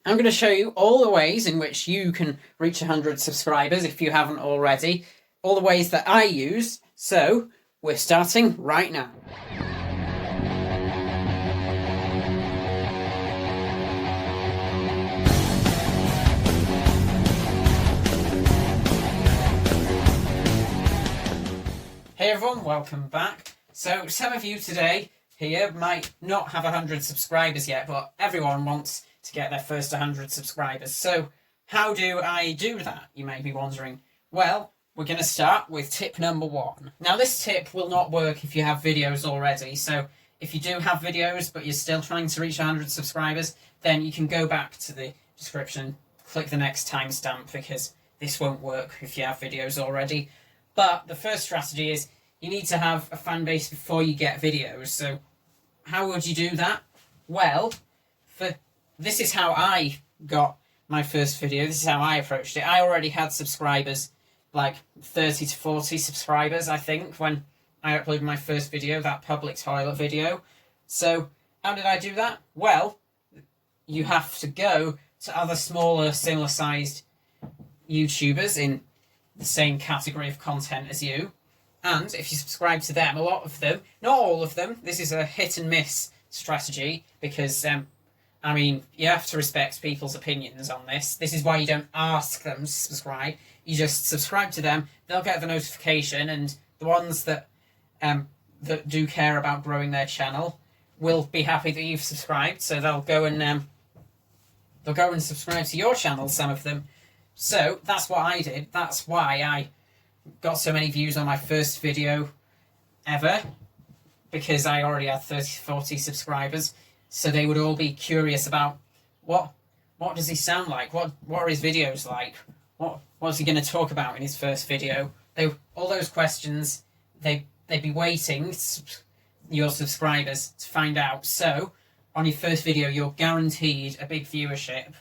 I'm going to show you all the ways in which you can reach 100 subscribers if you haven't already. All the ways that I use. So, we're starting right now. Hey everyone, welcome back. So, some of you today here might not have 100 subscribers yet, but everyone wants to get their first 100 subscribers. So, how do I do that? You may be wondering. Well, we're going to start with tip number 1. Now, this tip will not work if you have videos already. So, if you do have videos, but you're still trying to reach 100 subscribers, then you can go back to the description, click the next timestamp, because this won't work if you have videos already. But the first strategy is you need to have a fan base before you get videos. So how would you do that? Well, this is how I got my first video. This is how I approached it. I already had subscribers, like 30 to 40 subscribers, I think, when I uploaded my first video, that public toilet video. So how did I do that? Well, you have to go to other smaller, similar-sized YouTubers in the same category of content as you, and if you subscribe to them, a lot of them, not all of them, this is a hit and miss strategy, because I mean, you have to respect people's opinions on this. This is why you don't ask them to subscribe. You just subscribe to them, they'll get the notification, and the ones that do care about growing their channel will be happy that you've subscribed, so they'll go and subscribe to your channel, some of them. So that's what I did. That's why I got so many views on my first video ever, because I already had 30 to 40 subscribers. So they would all be curious about what does he sound like? What are his videos like? What's he going to talk about in his first video? All those questions, they'd be waiting, your subscribers, to find out. So on your first video, you're guaranteed a big viewership,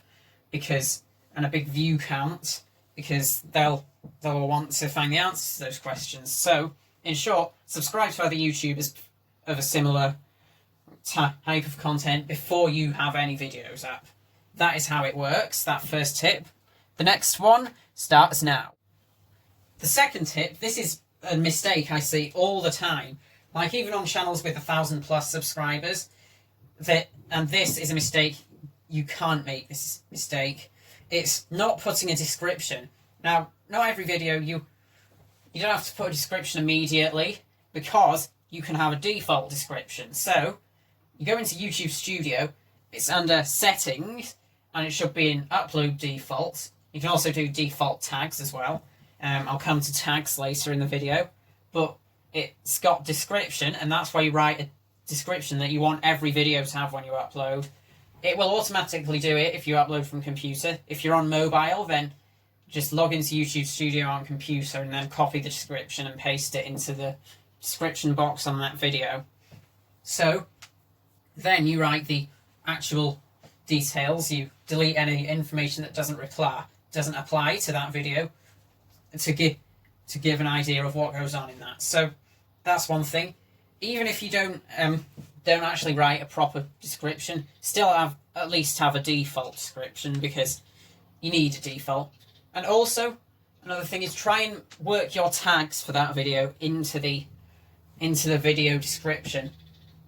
and a big view count, because they'll want to find the answers to those questions. So, in short, subscribe to other YouTubers of a similar type of content before you have any videos up. That is how it works, that first tip. The next one starts now. The second tip, this is a mistake I see all the time, like even on channels with 1,000+ subscribers, and this is a mistake you can't make. This mistake. It's not putting a description. Now, not every video, you don't have to put a description immediately, because you can have a default description. So, you go into YouTube Studio, it's under Settings, and it should be in Upload Default. You can also do default tags as well. I'll come to tags later in the video. But it's got description, and that's why you write a description that you want every video to have when you upload. It will automatically do it if you upload from computer. If you're on mobile, then just log into YouTube Studio on computer and then copy the description and paste it into the description box on that video. So then you write the actual details. You delete any information that doesn't apply to that video to give an idea of what goes on in that. So that's one thing. Even if you don't actually write a proper description, still at least have a default description, because you need a default. And also, another thing is try and work your tags for that video into the video description.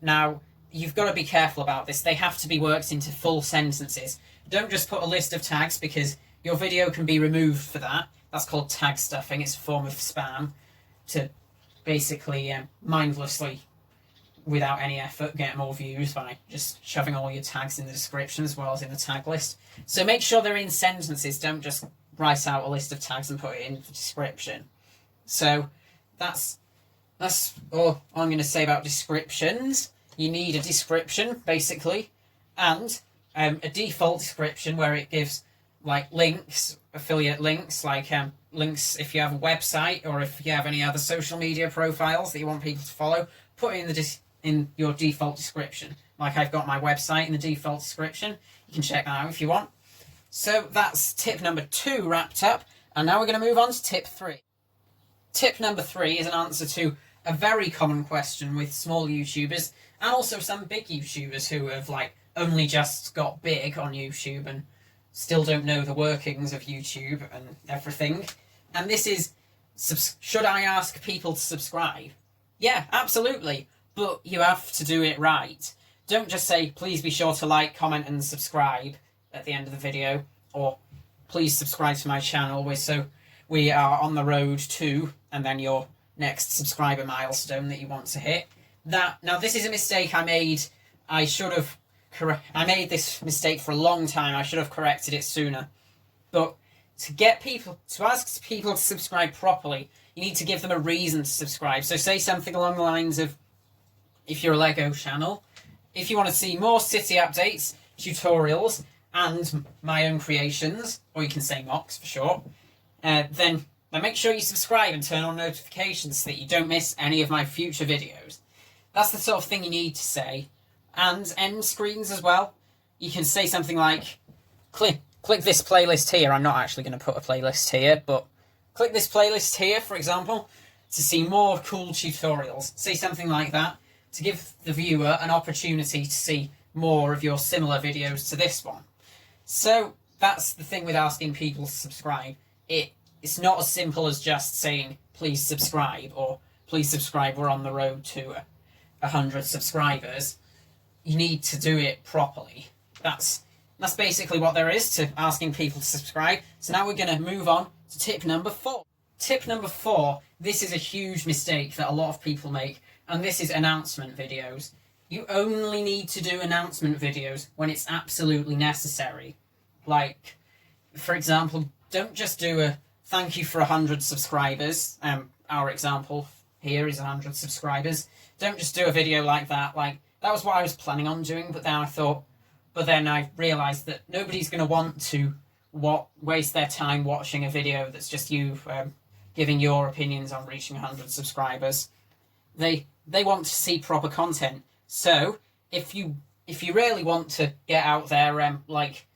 Now, you've got to be careful about this. They have to be worked into full sentences. Don't just put a list of tags, because your video can be removed for that. That's called tag stuffing. It's a form of spam to basically mindlessly, without any effort, get more views by just shoving all your tags in the description as well as in the tag list. So make sure they're in sentences. Don't just write out a list of tags and put it in the description. So that's all I'm going to say about descriptions. You need a description, basically, and a default description where it gives like links, affiliate links, like links if you have a website or if you have any other social media profiles that you want people to follow. Put it in your default description. Like I've got my website in the default description. You can check that out if you want. So that's tip number 2 wrapped up. And now we're going to move on to tip 3. Tip number 3 is an answer to a very common question with small YouTubers and also some big YouTubers who have like only just got big on YouTube and still don't know the workings of YouTube and everything. And this is, should I ask people to subscribe? Yeah, absolutely. But you have to do it right. Don't just say, please be sure to like, comment and subscribe at the end of the video, or please subscribe to my channel so we are on the road to, and then your next subscriber milestone that you want to hit. Now this is a mistake I made. I made this mistake for a long time. I should have corrected it sooner. But to ask people to subscribe properly, you need to give them a reason to subscribe. So say something along the lines of, if you're a LEGO channel, if you want to see more city updates, tutorials, and my own creations, or you can say mocks for short, then make sure you subscribe and turn on notifications so that you don't miss any of my future videos. That's the sort of thing you need to say. And end screens as well. You can say something like, click this playlist here. I'm not actually going to put a playlist here, but click this playlist here, for example, to see more cool tutorials. Say something like that to give the viewer an opportunity to see more of your similar videos to this one. So that's the thing with asking people to subscribe. It's not as simple as just saying, please subscribe, or please subscribe, we're on the road to 100 subscribers. You need to do it properly. That's basically what there is to asking people to subscribe. So now we're going to move on to tip number 4. Tip number 4, this is a huge mistake that a lot of people make, and this is announcement videos. You only need to do announcement videos when it's absolutely necessary. Like, for example, don't just do a thank you for 100 subscribers. Our example here is 100 subscribers. Don't just do a video like that. Like, that was what I was planning on doing, but then I realised that nobody's going to want to waste their time watching a video that's just you giving your opinions on reaching 100 subscribers. They want to see proper content. So if you really want to get out there like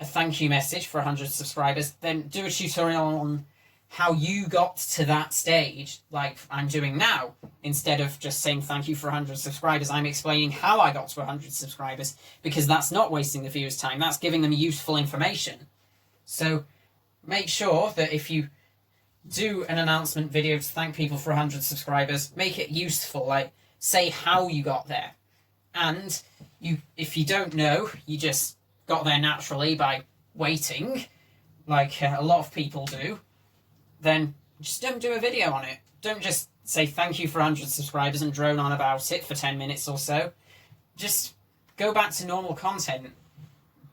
a thank you message for 100 subscribers, then do a tutorial on how you got to that stage, like I'm doing now. Instead of just saying thank you for 100 subscribers, I'm explaining how I got to 100 subscribers, because that's not wasting the viewer's time, that's giving them useful information. So make sure that if you do an announcement video to thank people for 100 subscribers, make it useful, like say how you got there. And if you don't know, you just got there naturally by waiting, like a lot of people do, then just don't do a video on it. Don't just say thank you for 100 subscribers and drone on about it for 10 minutes or so. Just go back to normal content.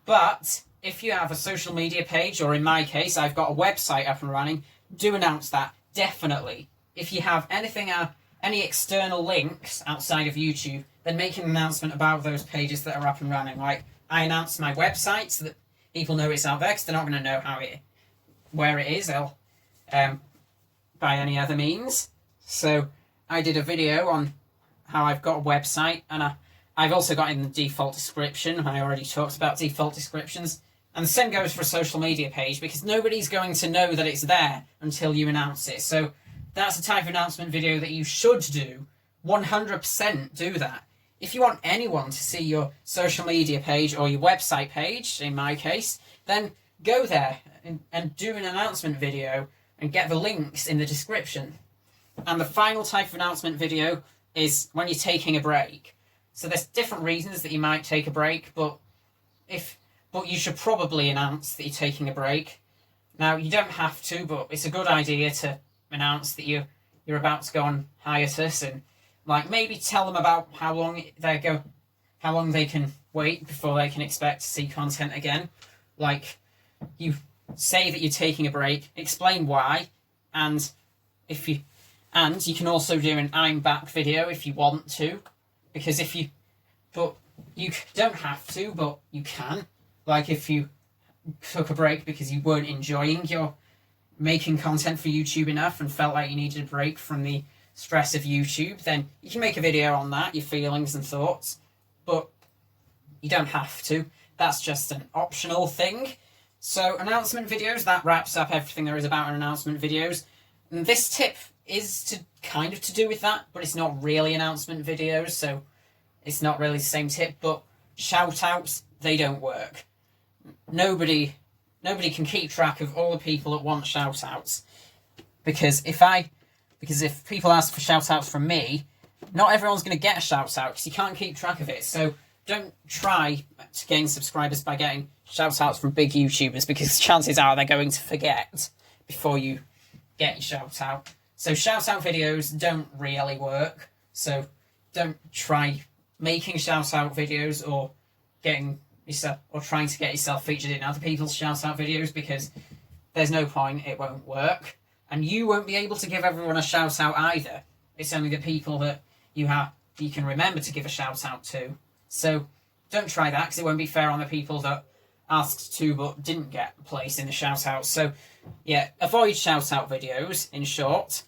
But if you have a social media page, or in my case, I've got a website up and running, do announce that, definitely. If you have any external links outside of YouTube, then make an announcement about those pages that are up and running. Like, I announce my website so that people know it's out there, because they're not going to know where it is by any other means. So I did a video on how I've got a website, and I've also got in the default description. I already talked about default descriptions. And the same goes for a social media page, because nobody's going to know that it's there until you announce it. So that's a type of announcement video that you should do. 100% do that. If you want anyone to see your social media page or your website page, in my case, then go there and do an announcement video and get the links in the description. And the final type of announcement video is when you're taking a break. So there's different reasons that you might take a break, but you should probably announce that you're taking a break. Now, you don't have to, but it's a good idea to announce that you're about to go on hiatus, and like maybe tell them about how long they can wait before they can expect to see content again. Like, you say that you're taking a break, explain why, and you can also do an I'm back video if you want to, because you don't have to, but you can. Like, if you took a break because you weren't enjoying your making content for YouTube enough and felt like you needed a break from the stress of YouTube, then you can make a video on that, your feelings and thoughts, but you don't have to. That's just an optional thing. So announcement videos, that wraps up everything there is about announcement videos. And this tip is kind of to do with that, but it's not really announcement videos, so it's not really the same tip. But shout outs, they don't work. nobody can keep track of all the people that want shout outs. Because if people ask for shout outs from me, not everyone's going to get a shout out because you can't keep track of it. So don't try to gain subscribers by getting shout outs from big YouTubers, because chances are they're going to forget before you get your shout out. So shout out videos don't really work. So don't try making shout out videos or trying to get yourself featured in other people's shout out videos, because there's no point, it won't work. And you won't be able to give everyone a shout out either. It's only the people that you can remember to give a shout out to. So don't try that, because it won't be fair on the people that asked to but didn't get a place in the shout out. So yeah, avoid shout out videos, in short.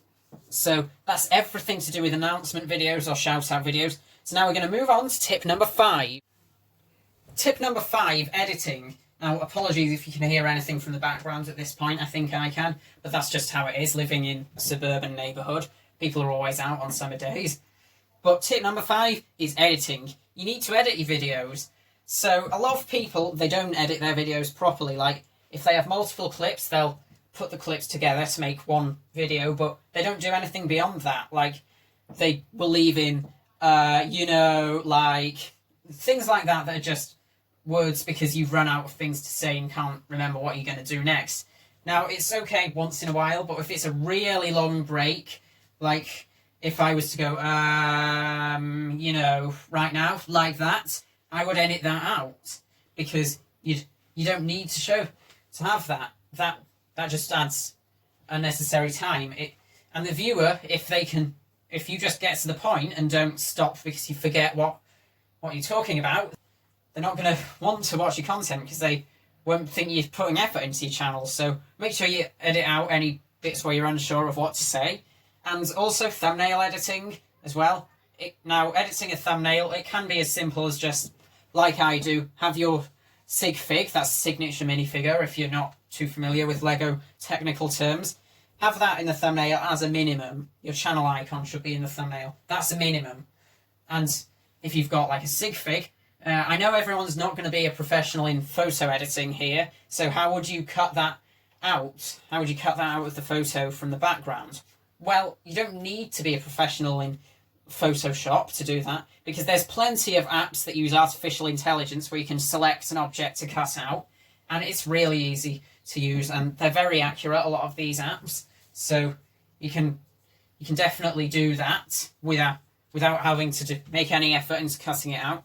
So that's everything to do with announcement videos or shout out videos. So now we're going to move on to tip number 5. Tip number 5, editing. Now, apologies if you can hear anything from the background at this point. I think I can, but that's just how it is living in a suburban neighbourhood. People are always out on summer days. But tip number 5 is editing. You need to edit your videos. So a lot of people, they don't edit their videos properly. Like, if they have multiple clips, they'll put the clips together to make one video, but they don't do anything beyond that. Like, they will leave in, like, things like that are just words because you've run out of things to say and can't remember what you're going to do next. Now, it's okay once in a while, but if it's a really long break, like if I was to go, right now, like that, I would edit that out, because you don't need to have that. That just adds unnecessary time. And the viewer, if you just get to the point and don't stop because you forget what you're talking about, they're not going to want to watch your content because they won't think you're putting effort into your channel. So make sure you edit out any bits where you're unsure of what to say. And also thumbnail editing as well. Now, editing a thumbnail, it can be as simple as just, like I do, have your sig fig, that's signature minifigure if you're not too familiar with LEGO technical terms. Have that in the thumbnail as a minimum. Your channel icon should be in the thumbnail. That's a minimum. And if you've got like a sig fig, I know everyone's not going to be a professional in photo editing here, so how would you cut that out? How would you cut that out of the photo from the background? Well, you don't need to be a professional in Photoshop to do that, because there's plenty of apps that use artificial intelligence where you can select an object to cut out, and it's really easy to use, and they're very accurate, a lot of these apps. So you can definitely do that without having to make any effort into cutting it out.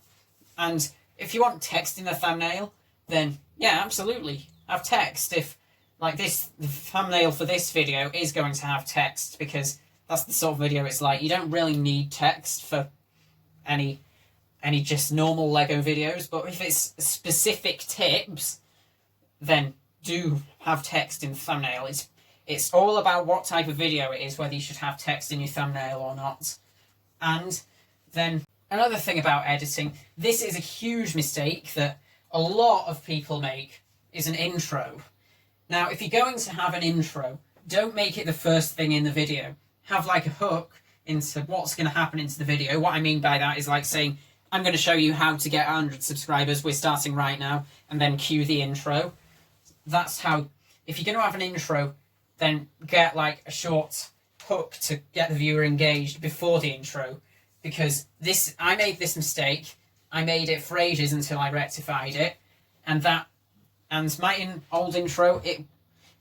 And if you want text in the thumbnail, then yeah, absolutely, have text. If, like this, the thumbnail for this video is going to have text, because that's the sort of video it's like. You don't really need text for any just normal LEGO videos, but if it's specific tips, then do have text in the thumbnail. It's all about what type of video it is, whether you should have text in your thumbnail or not. And then another thing about editing, this is a huge mistake that a lot of people make, is an intro. Now, if you're going to have an intro, don't make it the first thing in the video. Have like a hook into what's going to happen into the video. What I mean by that is like saying, I'm going to show you how to get 100 subscribers. We're starting right now. And then cue the intro. That's how, if you're going to have an intro, then get like a short hook to get the viewer engaged before the intro. Because I made this mistake. I made it for ages until I rectified it. And my old intro,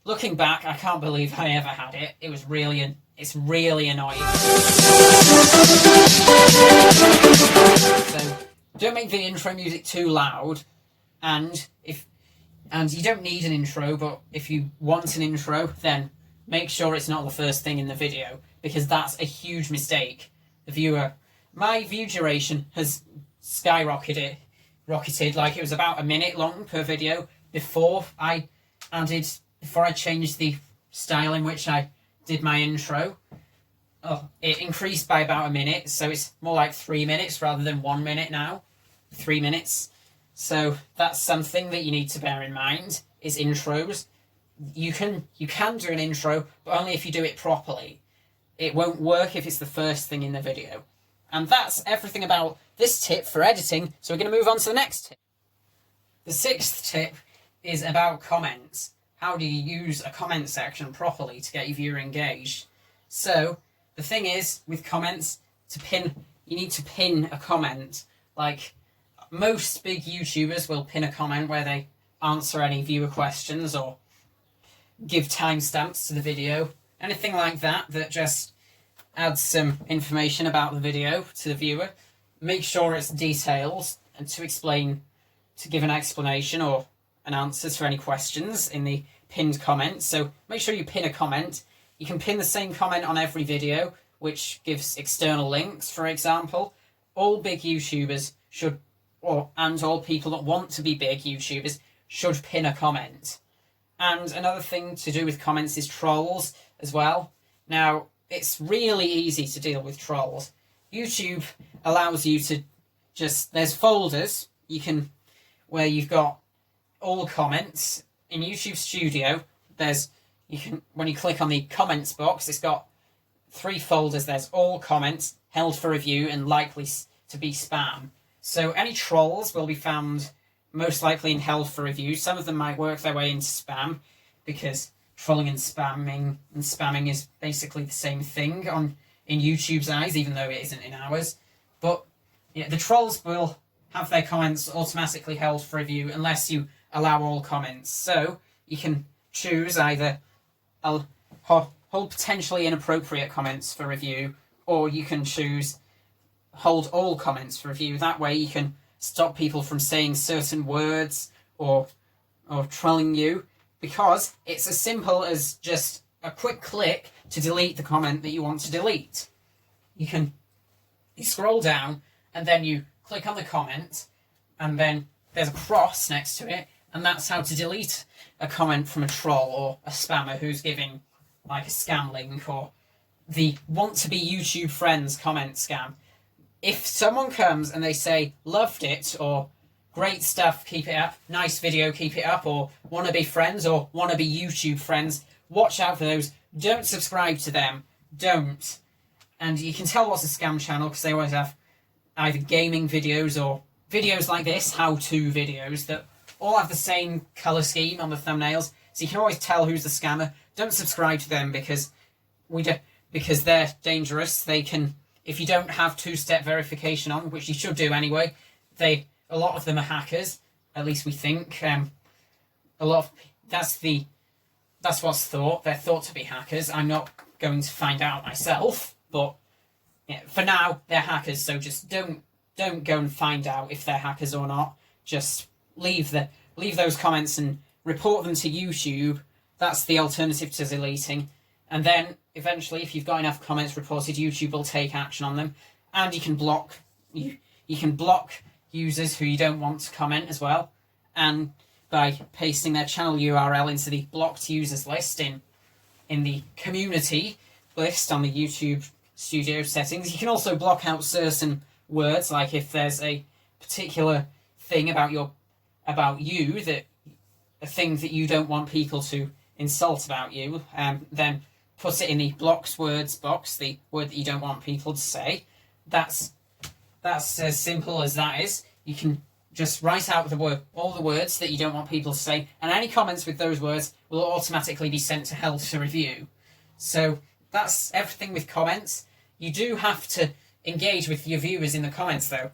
looking back, I can't believe I ever had it. It's really annoying. So don't make the intro music too loud, and you don't need an intro, but if you want an intro, then make sure it's not the first thing in the video, because that's a huge mistake. My view duration has skyrocketed, like it was about a minute long per video before I changed the style in which I did my intro. It increased by about a minute, so it's more like 3 minutes rather than 1 minute now. 3 minutes. So that's something that you need to bear in mind, is intros. You can do an intro, but only if you do it properly. It won't work if it's the first thing in the video. And that's everything about this tip for editing, so we're going to move on to the next tip. The 6th tip is about comments. How do you use a comment section properly to get your viewer engaged? So the thing is, with comments, you need to pin a comment. Like, most big YouTubers will pin a comment where they answer any viewer questions or give timestamps to the video. Anything like that that just adds some information about the video to the viewer. Make sure it's detailed and to give an explanation or an answer to any questions in the pinned comment. So make sure you pin a comment. You can pin the same comment on every video, which gives external links, for example. All big YouTubers should, and all people that want to be big YouTubers should pin a comment. And another thing to do with comments is trolls as well. Now, it's really easy to deal with trolls. YouTube allows you to there's folders where you've got all comments. In YouTube Studio, when you click on the comments box, it's got 3 folders. There's all comments, held for review, and likely to be spam. So any trolls will be found most likely in held for review. Some of them might work their way into spam, because trolling and spamming is basically the same thing in YouTube's eyes, even though it isn't in ours. But yeah, the trolls will have their comments automatically held for review unless you allow all comments. So you can choose either hold potentially inappropriate comments for review, or you can choose hold all comments for review. That way you can stop people from saying certain words or trolling you, because it's as simple as just a quick click to delete the comment that you want to delete. You scroll down and then you click on the comment, and then there's a cross next to it, and that's how to delete a comment from a troll or a spammer who's giving like a scam link, or the want to be YouTube friends comment scam. If someone comes and they say loved it, or great stuff, keep it up, nice video, keep it up, or want to be friends, or want to be YouTube friends, watch out for those. Don't subscribe to them. Don't. And you can tell what's a scam channel because they always have either gaming videos or videos like this, how-to videos, that all have the same colour scheme on the thumbnails, so you can always tell who's the scammer. Don't subscribe to them because they're dangerous. They can, if you don't have 2-step verification on, which you should do anyway, a lot of them are hackers, at least we think. That's what's thought. They're thought to be hackers. I'm not going to find out myself, but yeah, for now they're hackers. So just don't go and find out if they're hackers or not. Just leave those comments and report them to YouTube. That's the alternative to deleting. And then eventually, if you've got enough comments reported, YouTube will take action on them, and you can block users who you don't want to comment as well, and by pasting their channel URL into the blocked users list in the community list on the YouTube Studio settings. You can also block out certain words, like if there's a particular thing about you, that a thing that you don't want people to insult about you, then put it in the blocked words box, the word that you don't want people to say. That's as simple as that is. You can just write out all the words that you don't want people to say, and any comments with those words will automatically be sent to held to review. So that's everything with comments. You do have to engage with your viewers in the comments though.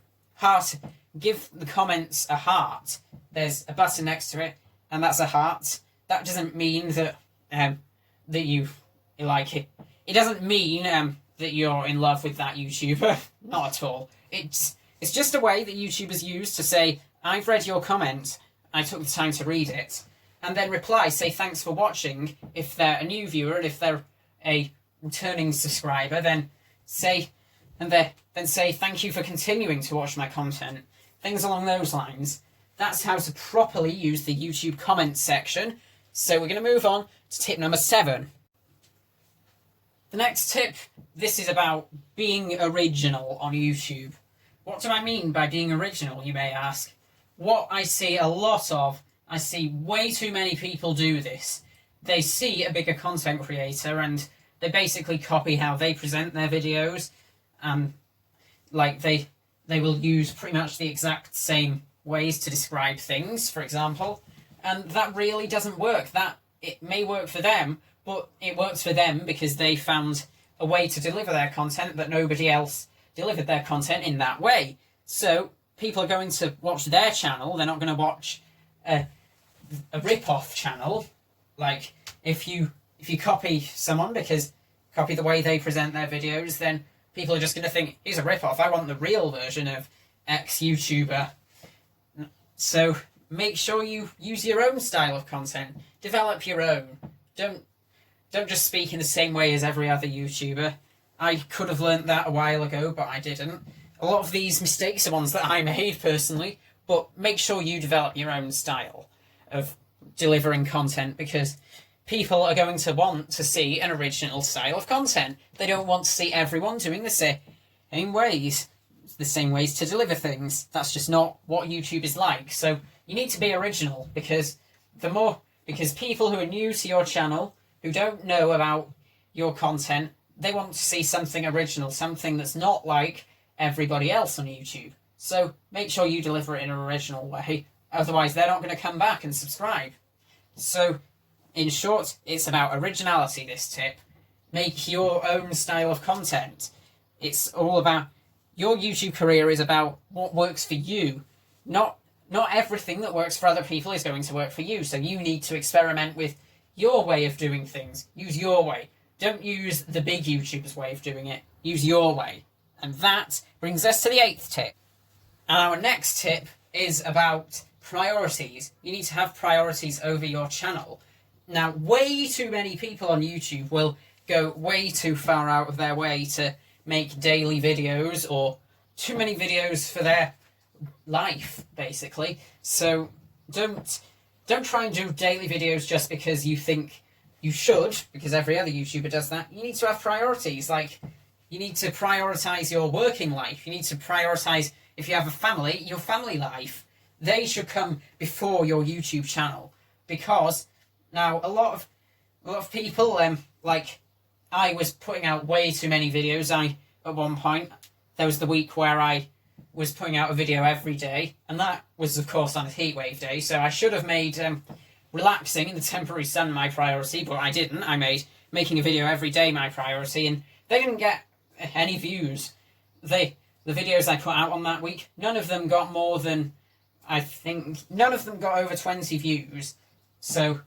Give the comments a heart. There's a button next to it, and that's a heart. That doesn't mean that you like it. It doesn't mean that you're in love with that YouTuber. Not at all. It's just a way that YouTubers use to say, I've read your comment, I took the time to read it, and then reply, say thanks for watching if they're a new viewer, and if they're a returning subscriber, then say thank you for continuing to watch my content. Things along those lines. That's how to properly use the YouTube comment section. So we're going to move on to tip number 7. The next tip, this is about being original on YouTube. What do I mean by being original, you may ask? What I see a lot of, I see way too many people do this. They see a bigger content creator and they basically copy how they present their videos. Like they will use pretty much the exact same ways to describe things, for example. And that really doesn't work. That it may work for them, but it works for them because they found a way to deliver their content that nobody else delivered their content in that way. So people are going to watch their channel. They're not going to watch a rip-off channel. Like if you copy someone copy the way they present their videos, then people are just going to think he's a rip-off. I want the real version of X YouTuber. So make sure you use your own style of content. Develop your own. Don't just speak in the same way as every other YouTuber. I could have learnt that a while ago, but I didn't. A lot of these mistakes are ones that I made personally, but make sure you develop your own style of delivering content, because people are going to want to see an original style of content. They don't want to see everyone doing the same ways to deliver things. That's just not what YouTube is like. So you need to be original, because people who are new to your channel, who don't know about your content, they want to see something original, something that's not like everybody else on YouTube. So make sure you deliver it in an original way. Otherwise, they're not going to come back and subscribe. So, in short, it's about originality, this tip. Make your own style of content. It's all about... Your YouTube career is about what works for you. Not everything that works for other people is going to work for you. So you need to experiment with your way of doing things. Use your way. Don't use the big YouTubers' way of doing it. Use your way. And that brings us to the 8th tip. And our next tip is about priorities. You need to have priorities over your channel. Now, way too many people on YouTube will go way too far out of their way to make daily videos, or too many videos for their life, basically. So don't try and do daily videos just because you think you should, because every other YouTuber does that. You need to have priorities. Like, you need to prioritize your working life. You need to prioritize, if you have a family, your family life. They should come before your YouTube channel, because now a lot of people, like, I was putting out way too many videos. At one point, there was the week where I was putting out a video every day, and that was, of course, on a heatwave day, so I should have made relaxing in the temporary sun my priority, but I didn't. I made making a video every day my priority, and they didn't get any views. The videos I put out on that week, none of them got more than, I think, none of them got over 20 views. So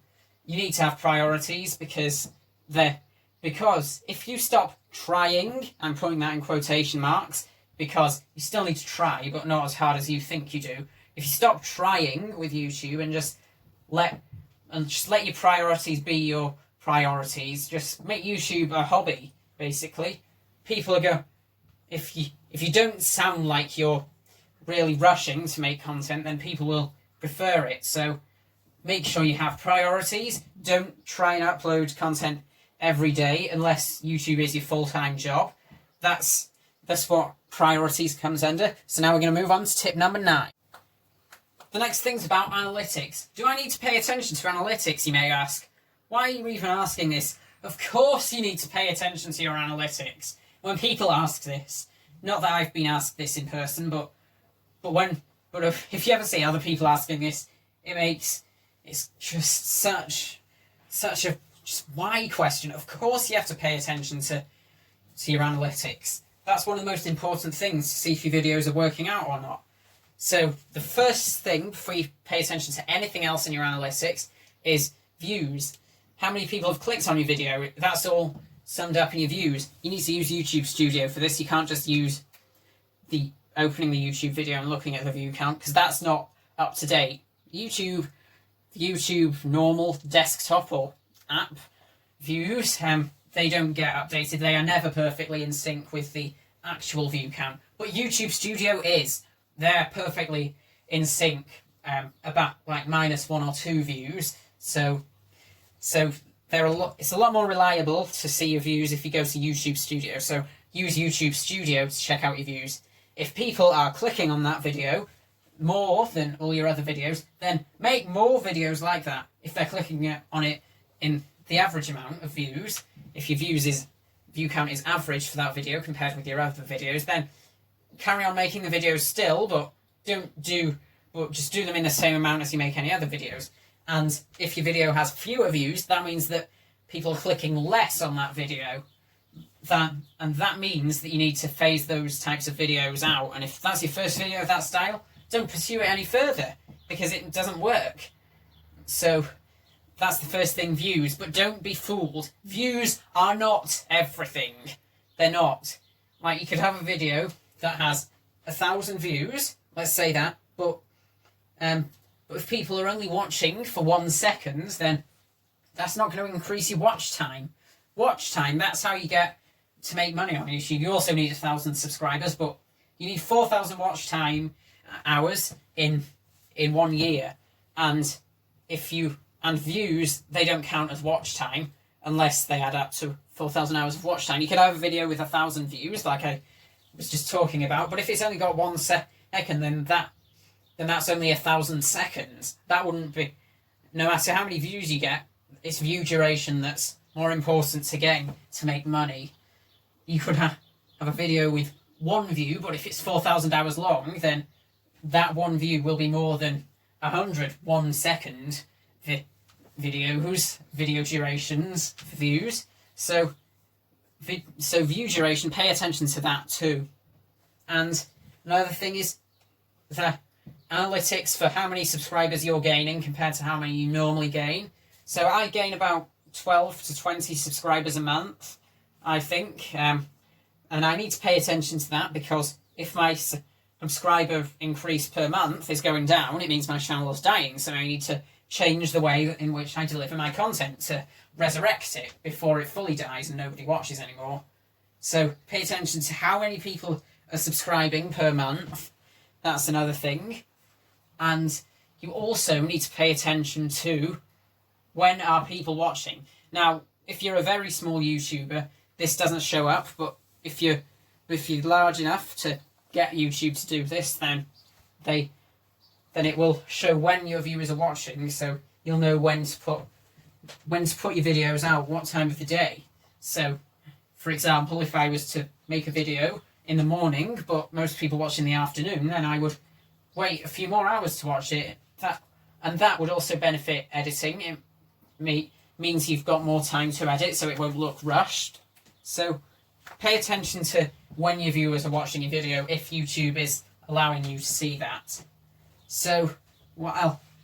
you need to have priorities, because if you stop trying, I'm putting that in quotation marks, because you still need to try, but not as hard as you think you do. If you stop trying with YouTube and just let your priorities be your priorities, just make YouTube a hobby, basically. People are going, if you don't sound like you're really rushing to make content, then people will prefer it. So make sure you have priorities. Don't try and upload content every day unless YouTube is your full-time job. That's what priorities comes under. So now we're going to move on to tip number 9. The next thing's about analytics. Do I need to pay attention to analytics, you may ask? Why are you even asking this? Of course you need to pay attention to your analytics. When people ask this, not that I've been asked this in person, but if you ever see other people asking this, it's just such a why question. Of course you have to pay attention to your analytics. That's one of the most important things, to see if your videos are working out or not. So the first thing before you pay attention to anything else in your analytics is views. How many people have clicked on your video? That's all summed up in your views. You need to use YouTube Studio for this. You can't just use opening the YouTube video and looking at the view count, because that's not up to date. YouTube normal desktop or app views, they don't get updated. They are never perfectly in sync with the actual view count. But YouTube Studio is. They're perfectly in sync, about like -1 or 2 views. So it's a lot more reliable to see your views if you go to YouTube Studio. So use YouTube Studio to check out your views. If people are clicking on that video more than all your other videos, then make more videos like that. If they're clicking on it in the average amount of views, if your view count is average for that video compared with your other videos, then carry on making the videos still, but just do them in the same amount as you make any other videos. And if your video has fewer views, that means that people are clicking less on that video. And that means that you need to phase those types of videos out. And if that's your first video of that style, don't pursue it any further, because it doesn't work. So that's the first thing, views. But don't be fooled. Views are not everything. They're not. Like, you could have a video that has 1,000 views, let's say that, but if people are only watching for 1 second, then that's not going to increase your watch time. Watch time, that's how you get to make money on YouTube. You also need 1,000 subscribers, but you need 4,000 watch time hours in 1 year. And views, they don't count as watch time unless they add up to 4,000 hours of watch time. You could have a video with 1,000 views, like I was just talking about, but if it's only got 1 second, then that's only 1,000 seconds. That wouldn't be. No matter how many views you get, it's view duration that's more important to getting to make money. You could have a video with 1 view, but if it's 4,000 hours long, then that 1 view will be more than 100 1-second video durations for views. So view duration, pay attention to that too. And another thing is the analytics for how many subscribers you're gaining compared to how many you normally gain. So I gain about 12 to 20 subscribers a month, I think. And I need to pay attention to that, because if my subscriber increase per month is going down, it means my channel is dying. So I need to change the way in which I deliver my content to resurrect it before it fully dies and nobody watches anymore. So pay attention to how many people are subscribing per month. That's another thing. And you also need to pay attention to when are people watching. Now, if you're a very small YouTuber, this doesn't show up, but if you're large enough to get YouTube to do this, then it will show when your viewers are watching, so you'll know when to put your videos out, what time of the day. So, for example, if I was to make a video in the morning, but most people watch in the afternoon, then I would wait a few more hours to watch it. That would also benefit editing. It means you've got more time to edit, so it won't look rushed. So pay attention to when your viewers are watching your video, if YouTube is allowing you to see that. So what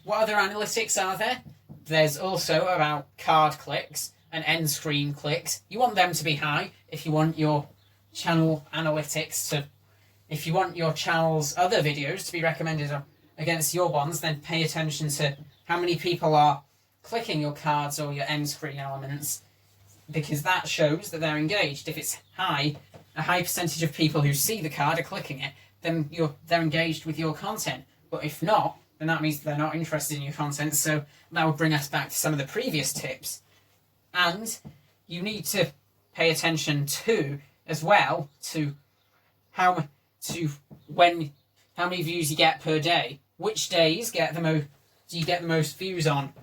other analytics are there? There's also about card clicks and end screen clicks. You want them to be high if you want your channel analytics if you want your channel's other videos to be recommended against your ones, then pay attention to how many people are clicking your cards or your end screen elements, because that shows that they're engaged. If it's high, a high percentage of people who see the card are clicking it, then they're engaged with your content. But if not, then that means they're not interested in your content. So that would bring us back to some of the previous tips. And you need to pay attention as well to how many views you get per day. Which days do you get the most views on?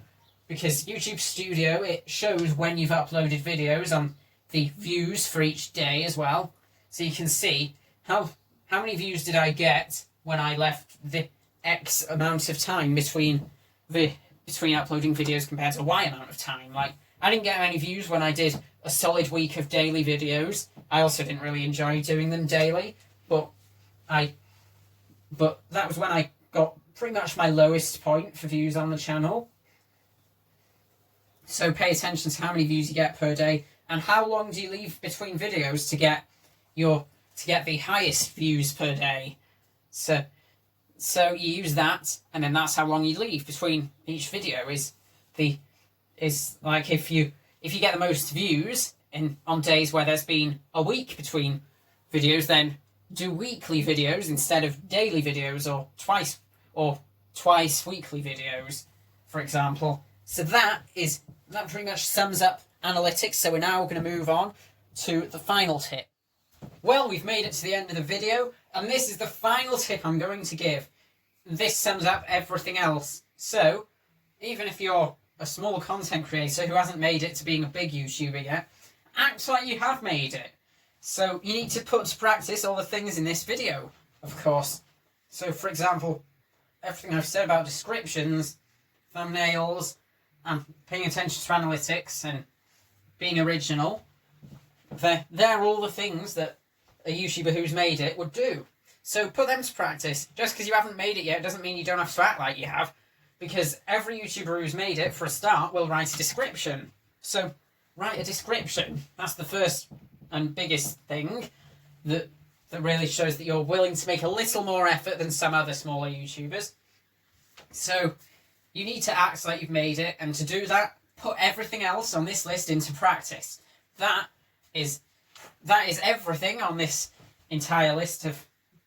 Because YouTube Studio, it shows when you've uploaded videos on the views for each day as well. So you can see how many views did I get when I left the X amount of time between uploading videos compared to Y amount of time. Like, I didn't get many views when I did a solid week of daily videos. I also didn't really enjoy doing them daily, but that was when I got pretty much my lowest point for views on the channel. So pay attention to how many views you get per day, and how long do you leave between videos to get the highest views per day. So you use that, and then that's how long you leave between each video. Is like if you get the most views on days where there's been a week between videos, then do weekly videos instead of daily videos, or twice weekly videos, for example. So that pretty much sums up analytics. So we're now going to move on to the final tip. Well, we've made it to the end of the video, and this is the final tip I'm going to give. This sums up everything else. So, even if you're a small content creator who hasn't made it to being a big YouTuber yet, act like you have made it. So you need to put to practice all the things in this video, of course. So, for example, everything I've said about descriptions, thumbnails, and paying attention to analytics and being original. They're all the things that a YouTuber who's made it would do. So put them to practice. Just because you haven't made it yet doesn't mean you don't have to act like you have. Because every YouTuber who's made it, for a start, will write a description. So write a description. That's the first and biggest thing that really shows that you're willing to make a little more effort than some other smaller YouTubers. So you need to act like you've made it, and to do that, put everything else on this list into practice. That is everything on this entire list of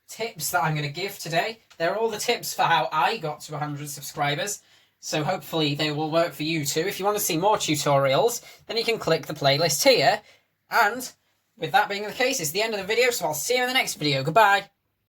tips that I'm going to give today. They're all the tips for how I got to 100 subscribers. So hopefully they will work for you too. If you want to see more tutorials, then you can click the playlist here. And with that being the case, it's the end of the video, so I'll see you in the next video. Goodbye.